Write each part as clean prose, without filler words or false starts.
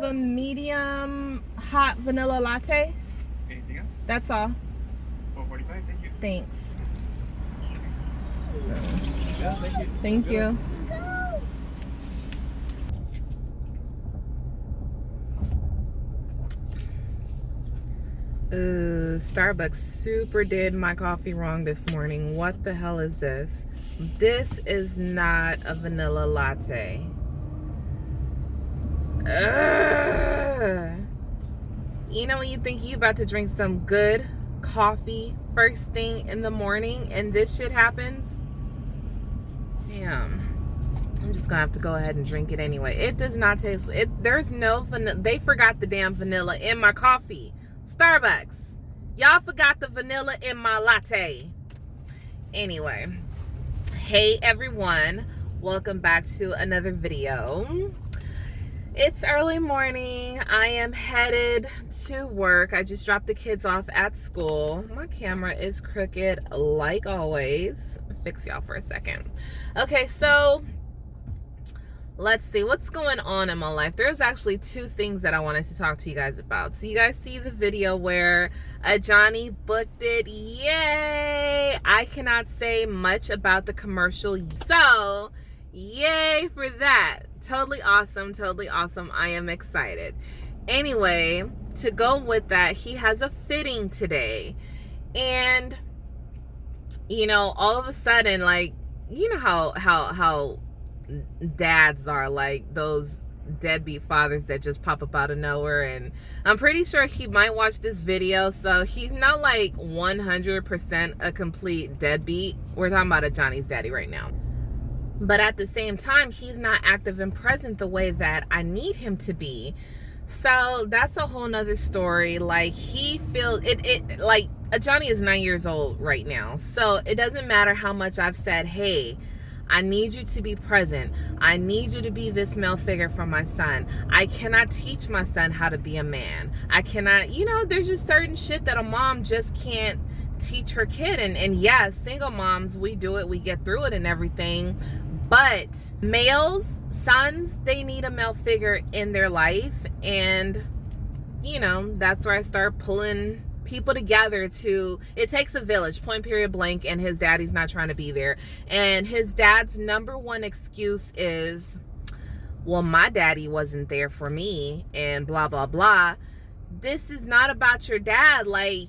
have a medium hot vanilla latte. Anything else? That's all. $4.45, thank you. Thanks. Yeah, thank you. Thank you. Starbucks super did my coffee wrong this morning. What the hell is this? This is not a vanilla latte. You know when you think you about to drink some good coffee first thing in the morning and this shit happens? Damn. I'm just gonna have to go ahead and drink it anyway. It does not taste it. There's no vanilla. They forgot the damn vanilla in my coffee. Starbucks, y'all forgot the vanilla in my latte. Anyway, hey everyone, welcome back to another video. It's early morning. I am headed to work. I just dropped the kids off at school. My camera is crooked like always. Fix y'all for a second. Okay, so let's see what's going on in my life. There's actually two things that I wanted to talk to you guys about. So you guys see the video where Ajani booked it. Yay! I cannot say much about the commercial. So yay for that. Totally awesome. Totally awesome. I am excited. Anyway, to go with that, he has a fitting today. And, you know, all of a sudden, like, you know how dads are, like those deadbeat fathers that just pop up out of nowhere. And I'm pretty sure he might watch this video, so he's not like 100% a complete deadbeat. We're talking about Ajani's daddy right now, but at the same time he's not active and present the way that I need him to be. So that's a whole nother story. Like, he feels it like Ajani is 9 years old right now, so it doesn't matter how much I've said, hey, I need you to be present. I need you to be this male figure for my son. I cannot teach my son how to be a man. I cannot, you know, there's just certain shit that a mom just can't teach her kid. And yeah, single moms, we do it, we get through it and everything. But males, sons, they need a male figure in their life. And, you know, that's where I start pulling people together to, it takes a village, point period blank, and his daddy's not trying to be there. And his dad's number one excuse is, well, my daddy wasn't there for me and blah blah blah. This is not about your dad. Like,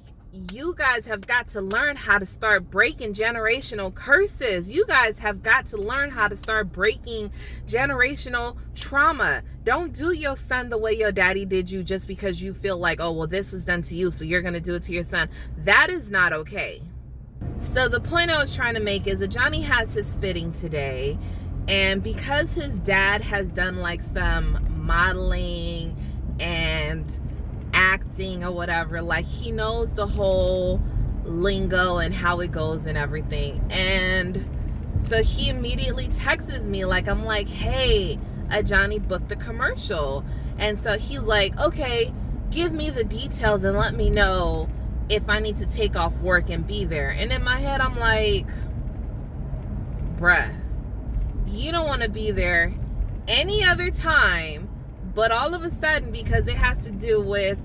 you guys have got to learn how to start breaking generational curses. You guys have got to learn how to start breaking generational trauma. Don't do your son the way your daddy did you just because you feel like, oh, well, this was done to you, so you're going to do it to your son. That is not okay. So the point I was trying to make is Ajani has his fitting today. And because his dad has done like some modeling and acting or whatever, like, he knows the whole lingo and how it goes and everything. And so he immediately texts me, like, I'm like, hey, Ajani booked the commercial. And so he's like, okay, give me the details and let me know if I need to take off work and be there. And in my head, I'm like, bruh, you don't want to be there any other time, but all of a sudden, because it has to do with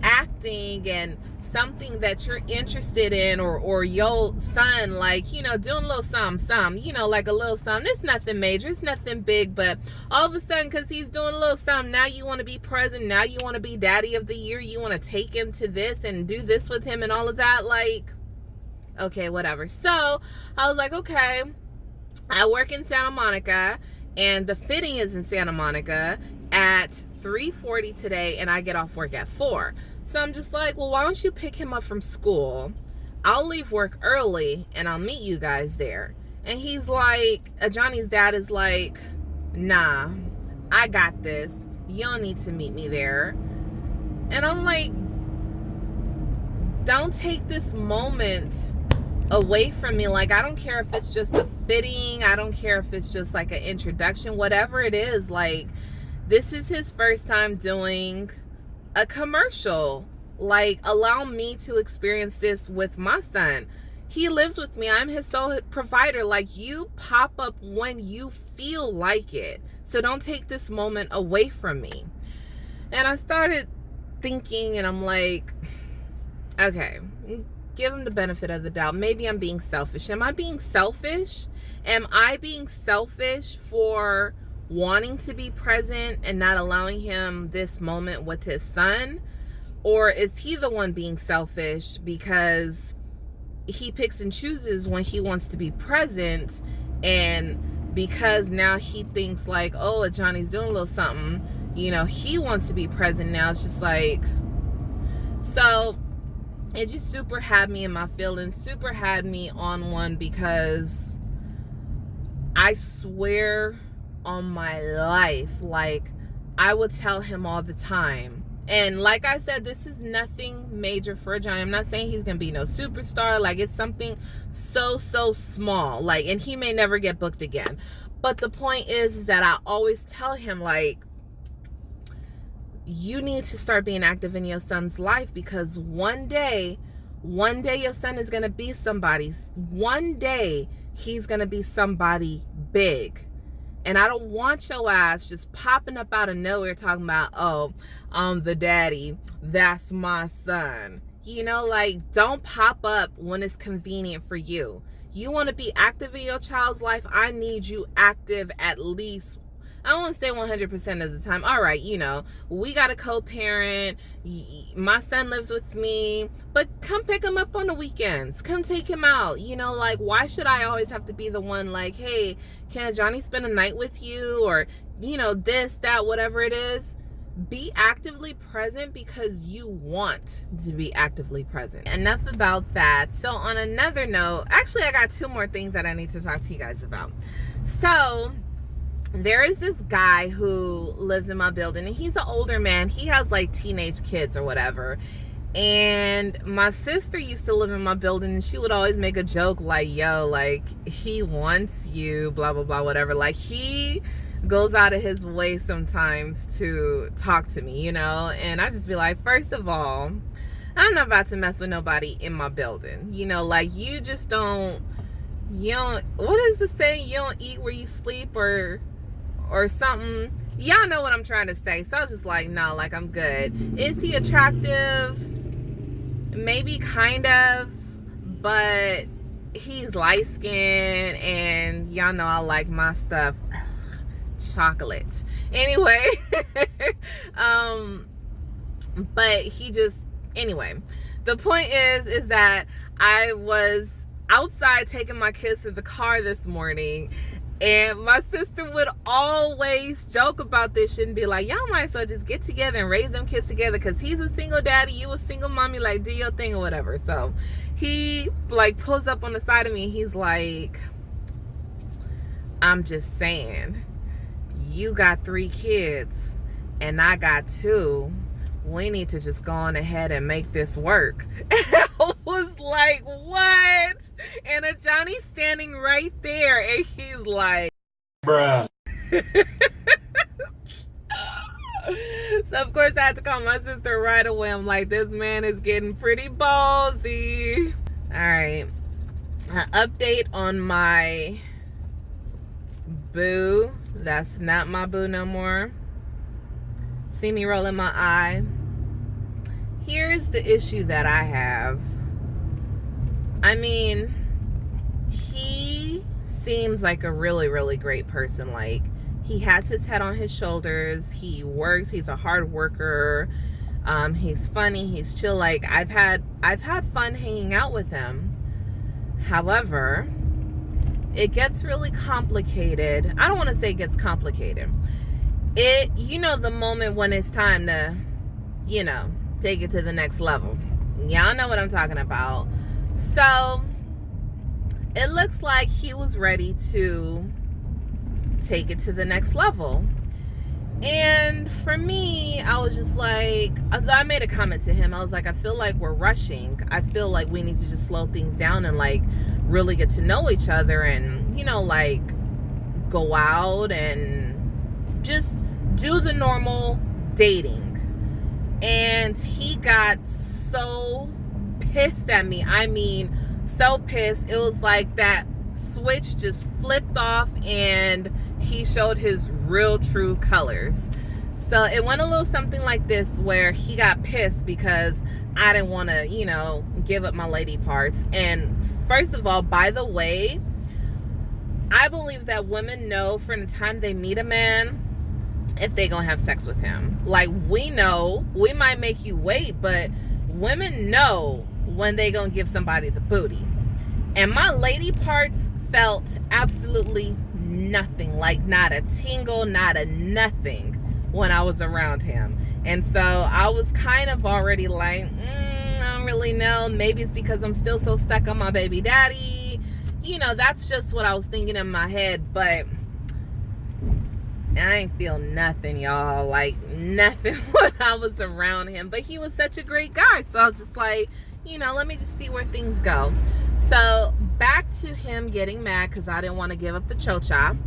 acting and something that you're interested in, or your son, like, you know, doing a little something, you know, like a little something. It's nothing major, it's nothing big, but all of a sudden, because he's doing a little something, now you want to be present, now you want to be daddy of the year, you want to take him to this and do this with him and all of that. Like, okay, whatever. So I was like, okay, I work in Santa Monica and the fitting is in Santa Monica at 3:40 today, and I get off work at 4. So I'm just like, well, why don't you pick him up from school? I'll leave work early and I'll meet you guys there. And he's like, Ajani's dad is like, nah, I got this. You don't need to meet me there. And I'm like, don't take this moment away from me. Like, I don't care if it's just a fitting, I don't care if it's just like an introduction, whatever it is. Like, this is his first time doing a commercial. Like, allow me to experience this with my son. He lives with me, I'm his sole provider. Like, you pop up when you feel like it, so don't take this moment away from me. And I started thinking, and I'm like, okay, give him the benefit of the doubt. Maybe I'm being selfish. Am I being selfish? Am I being selfish for wanting to be present and not allowing him this moment with his son? Or is he the one being selfish because he picks and chooses when he wants to be present, and because now he thinks like, oh, Ajani's doing a little something, you know, he wants to be present now. It's just like, so it just super had me in my feelings, super had me on one, because I swear on my life, like, I would tell him all the time. And like I said, this is nothing major for Ajani. I'm not saying he's gonna be no superstar. Like, it's something so small. Like, and he may never get booked again. But the point is that I always tell him, like, you need to start being active in your son's life, because one day your son is gonna be somebody. One day he's gonna be somebody big. And I don't want your ass just popping up out of nowhere talking about, oh, I'm the daddy, that's my son. You know, like, don't pop up when it's convenient for you. You want to be active in your child's life? I need you active at least, I don't want to say 100% of the time. All right, you know, we got a co-parent. My son lives with me. But come pick him up on the weekends. Come take him out. You know, like, why should I always have to be the one like, hey, can Ajani spend a night with you? Or, you know, this, that, whatever it is. Be actively present because you want to be actively present. Enough about that. So on another note, actually, I got 2 more things that I need to talk to you guys about. So there is this guy who lives in my building, and he's an older man. He has like teenage kids or whatever. And my sister used to live in my building, and she would always make a joke like, yo, like, he wants you, blah, blah, blah, whatever. Like, he goes out of his way sometimes to talk to me, you know? And I just be like, first of all, I'm not about to mess with nobody in my building. You know, like, you don't, what is the saying? You don't eat where you sleep or something. Y'all know what I'm trying to say. So I was just like, no, like, I'm good. Is he attractive? Maybe kind of, but he's light skinned, and y'all know I like my stuff chocolate. Anyway, but he just, anyway, the point is that I was outside taking my kids to the car this morning, and my sister would always joke about this shit and be like, y'all might as well just get together and raise them kids together, because he's a single daddy, you a single mommy, like, do your thing or whatever. So he like pulls up on the side of me, and he's like, I'm just saying, you got 3 kids and I got 2. We need to just go on ahead and make this work. And I was like, what? And Ajani's standing right there, and he's like, bruh. So of course I had to call my sister right away. I'm like, this man is getting pretty ballsy. All right, an update on my boo. That's not my boo no more. See me rolling my eye. Here's the issue that I have. I mean, he seems like a really great person. Like, he has his head on his shoulders. He works. He's a hard worker. He's funny. He's chill. Like, I've had fun hanging out with him. However, it gets really complicated. I don't want to say it gets complicated. You know, the moment when it's time to, you know, take it to the next level. Y'all know what I'm talking about. So it looks like he was ready to take it to the next level. And for me, I was just like, so I made a comment to him. I was like, I feel like we're rushing. I feel like we need to just slow things down and like really get to know each other, and, you know, like, go out and just do the normal dating. And he got so pissed at me. I mean, so pissed. It was like that switch just flipped off, and he showed his real true colors. So it went a little something like this, where he got pissed because I didn't want to, you know, give up my lady parts. And first of all, by the way, I believe that women know from the time they meet a man if they gonna have sex with him. Like, we know, we might make you wait, but women know when they gonna give somebody the booty. And my lady parts felt absolutely nothing, like not a tingle, not a nothing when I was around him. And so I was kind of already like, I don't really know, maybe it's because I'm still so stuck on my baby daddy, you know. That's just what I was thinking in my head. But I ain't feel nothing, y'all, like nothing when I was around him. But he was such a great guy, so I was just like, you know, let me just see where things go. So back to him getting mad because I didn't want to give up the chocha.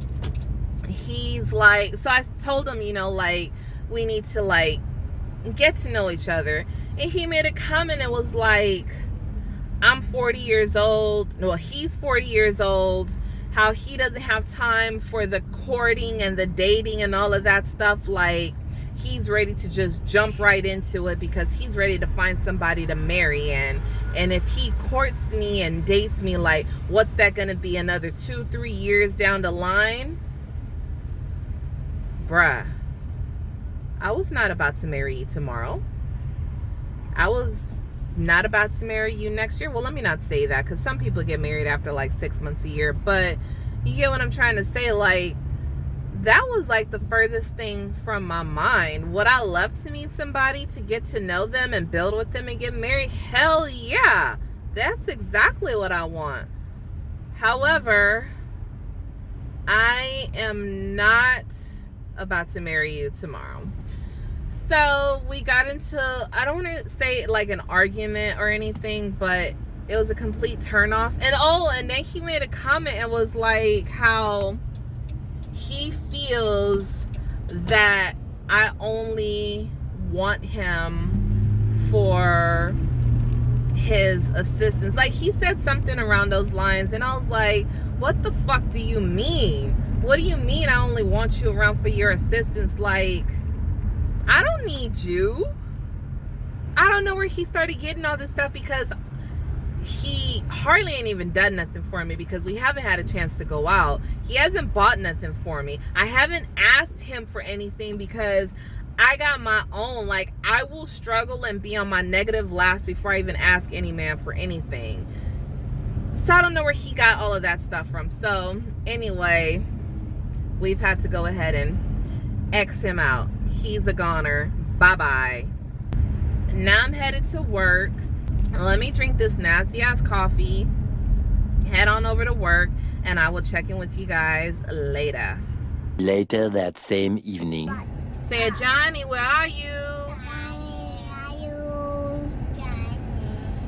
He's like, so I told him, you know, like, we need to like get to know each other. And he made a comment and was like, I'm 40 years old. No, he's 40 years old. How he doesn't have time for the courting and the dating and all of that stuff. Like, he's ready to just jump right into it because he's ready to find somebody to marry. And if he courts me and dates me, like, what's that going to be, another 2-3 years down the line? Bruh, I was not about to marry you tomorrow. I was not about to marry you next year. Well, let me not say that, because some people get married after like 6 months a year. But you get what I'm trying to say. Like, that was like the furthest thing from my mind. Would I love to meet somebody, to get to know them and build with them and get married? Hell yeah. That's exactly what I want. However, I am not about to marry you tomorrow. So we got into, I don't want to say like an argument or anything, but it was a complete turnoff. And then he made a comment and was like how he feels that I only want him for his assistance. Like, he said something around those lines, and I was like, what the fuck do you mean? What do you mean I only want you around for your assistance? Like, I don't need you. I don't know where he started getting all this stuff, because he hardly ain't even done nothing for me, because we haven't had a chance to go out. He hasn't bought nothing for me. I haven't asked him for anything because I got my own. Like, I will struggle and be on my negative last before I even ask any man for anything. So I don't know where he got all of that stuff from. So anyway, we've had to go ahead and X him out. He's a goner. Bye-bye. Now I'm headed to work. Let me drink this nasty ass coffee, head on over to work, and I will check in with you guys later. Later that same evening. Say, Ajani, where are you?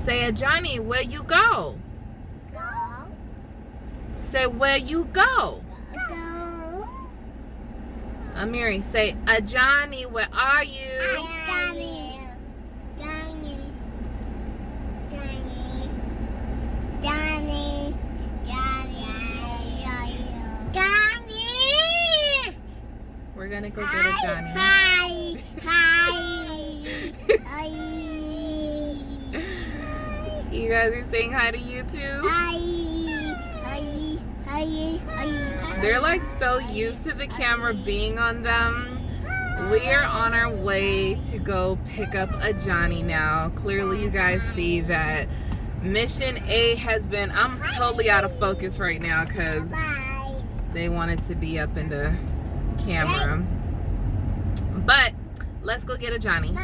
Say, Ajani, where you go? Say, where you go? Amiri, say, Ajani, where are you? We're gonna go get Ajani. Hi. You guys are saying hi to you too? Hi. They're like so used to the camera being on them. We are on our way to go pick up Ajani now. Clearly you guys see that mission A has been, I'm totally out of focus right now because they wanted to be up in the camera. But let's go get Ajani.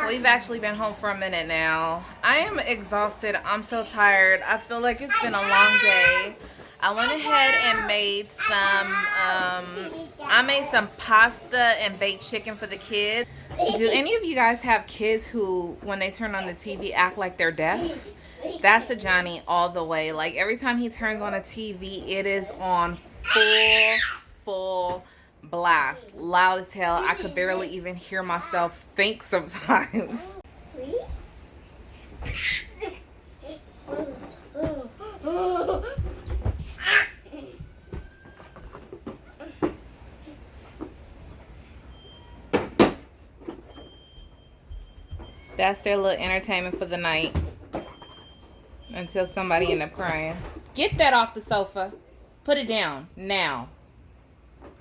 We've actually been home for a minute now. I am exhausted. I'm so tired. I feel like it's been a long day. I went ahead and made some pasta and baked chicken for the kids. Do any of you guys have kids who, when they turn on the TV, act like they're deaf? That's Ajani all the way. Like, every time he turns on a TV, it is on full blast, loud as hell. I could barely even hear myself think sometimes. That's their little entertainment for the night. Until somebody end up crying. Get that off the sofa. Put it down. Now.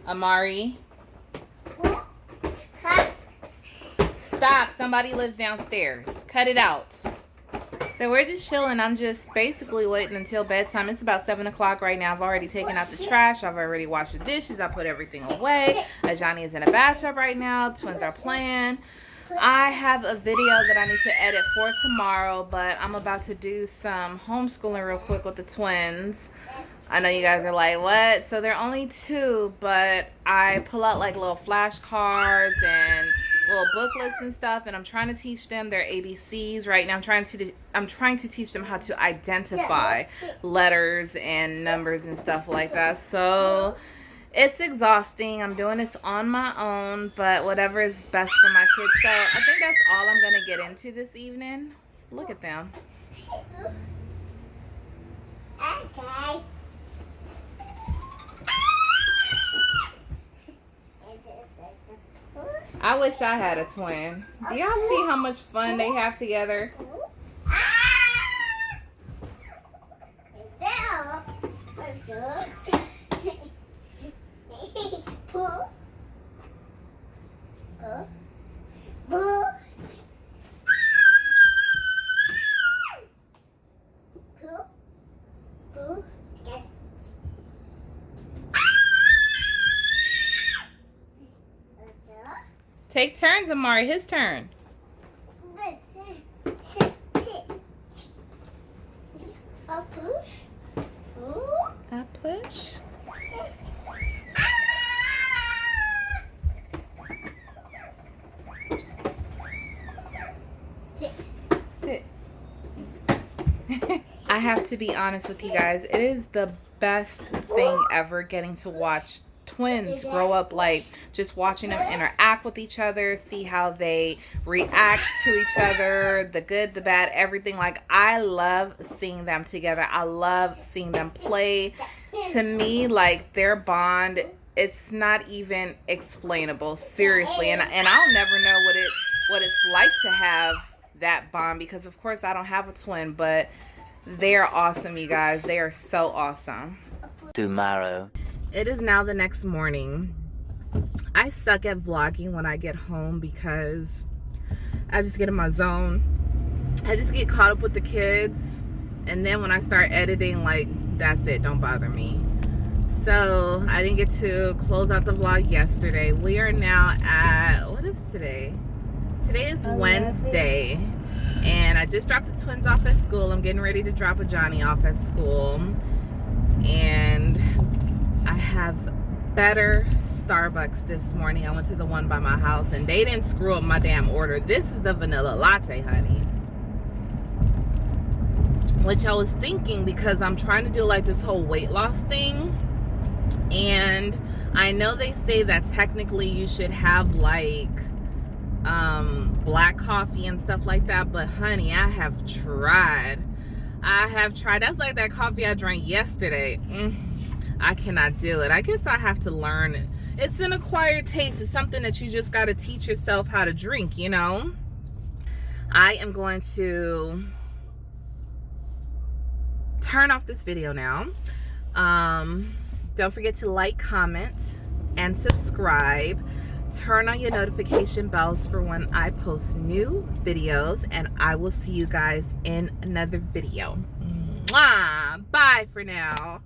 Amari. Stop. Somebody lives downstairs. Cut it out. So we're just chilling. I'm just basically waiting until bedtime. It's about 7 o'clock right now. I've already taken out the trash. I've already washed the dishes. I put everything away. Ajani is in a bathtub right now. Twins are playing. I have a video that I need to edit for tomorrow, but I'm about to do some homeschooling real quick with the twins. I know you guys are like, what? So they're only 2, but I pull out like little flashcards and little booklets and stuff, and I'm trying to teach them their ABCs right now. I'm trying to teach them how to identify letters and numbers and stuff like that. So it's exhausting. I'm doing this on my own, but whatever is best for my kids. So I think that's all I'm gonna get into this evening. Look at them. Okay. I wish I had a twin. Do y'all see how much fun they have together? Take turns, Amari. His turn. A push. I push. Sit. I have to be honest with you guys. It is the best thing ever getting to watch twins grow up, like just watching them interact with each other, see how they react to each other, the good, the bad, everything. Like, I love seeing them together. I love seeing them play. To me, like, their bond, it's not even explainable, seriously. And I'll never know what it's like to have that bond, because of course I don't have a twin, but they are awesome, you guys. They are so awesome. Tomorrow. It is now the next morning. I suck at vlogging when I get home because I just get in my zone. I just get caught up with the kids, and then when I start editing, like, that's it, don't bother me. So I didn't get to close out the vlog yesterday. We are now at, what is today? Today is Wednesday, and I just dropped the twins off at school. I'm getting ready to drop Ajani off at school, and I have better Starbucks this morning. I went to the one by my house, and they didn't screw up my damn order. This is a vanilla latte, honey. Which I was thinking, because I'm trying to do like this whole weight loss thing. And I know they say that technically you should have like black coffee and stuff like that. But honey, I have tried. That's like that coffee I drank yesterday. I cannot do it. I guess I have to learn it. It's an acquired taste. It's something that you just got to teach yourself how to drink, you know. I am going to turn off this video now. Don't forget to like, comment, and subscribe. Turn on your notification bells for when I post new videos, and I will see you guys in another video. Mwah! Bye for now.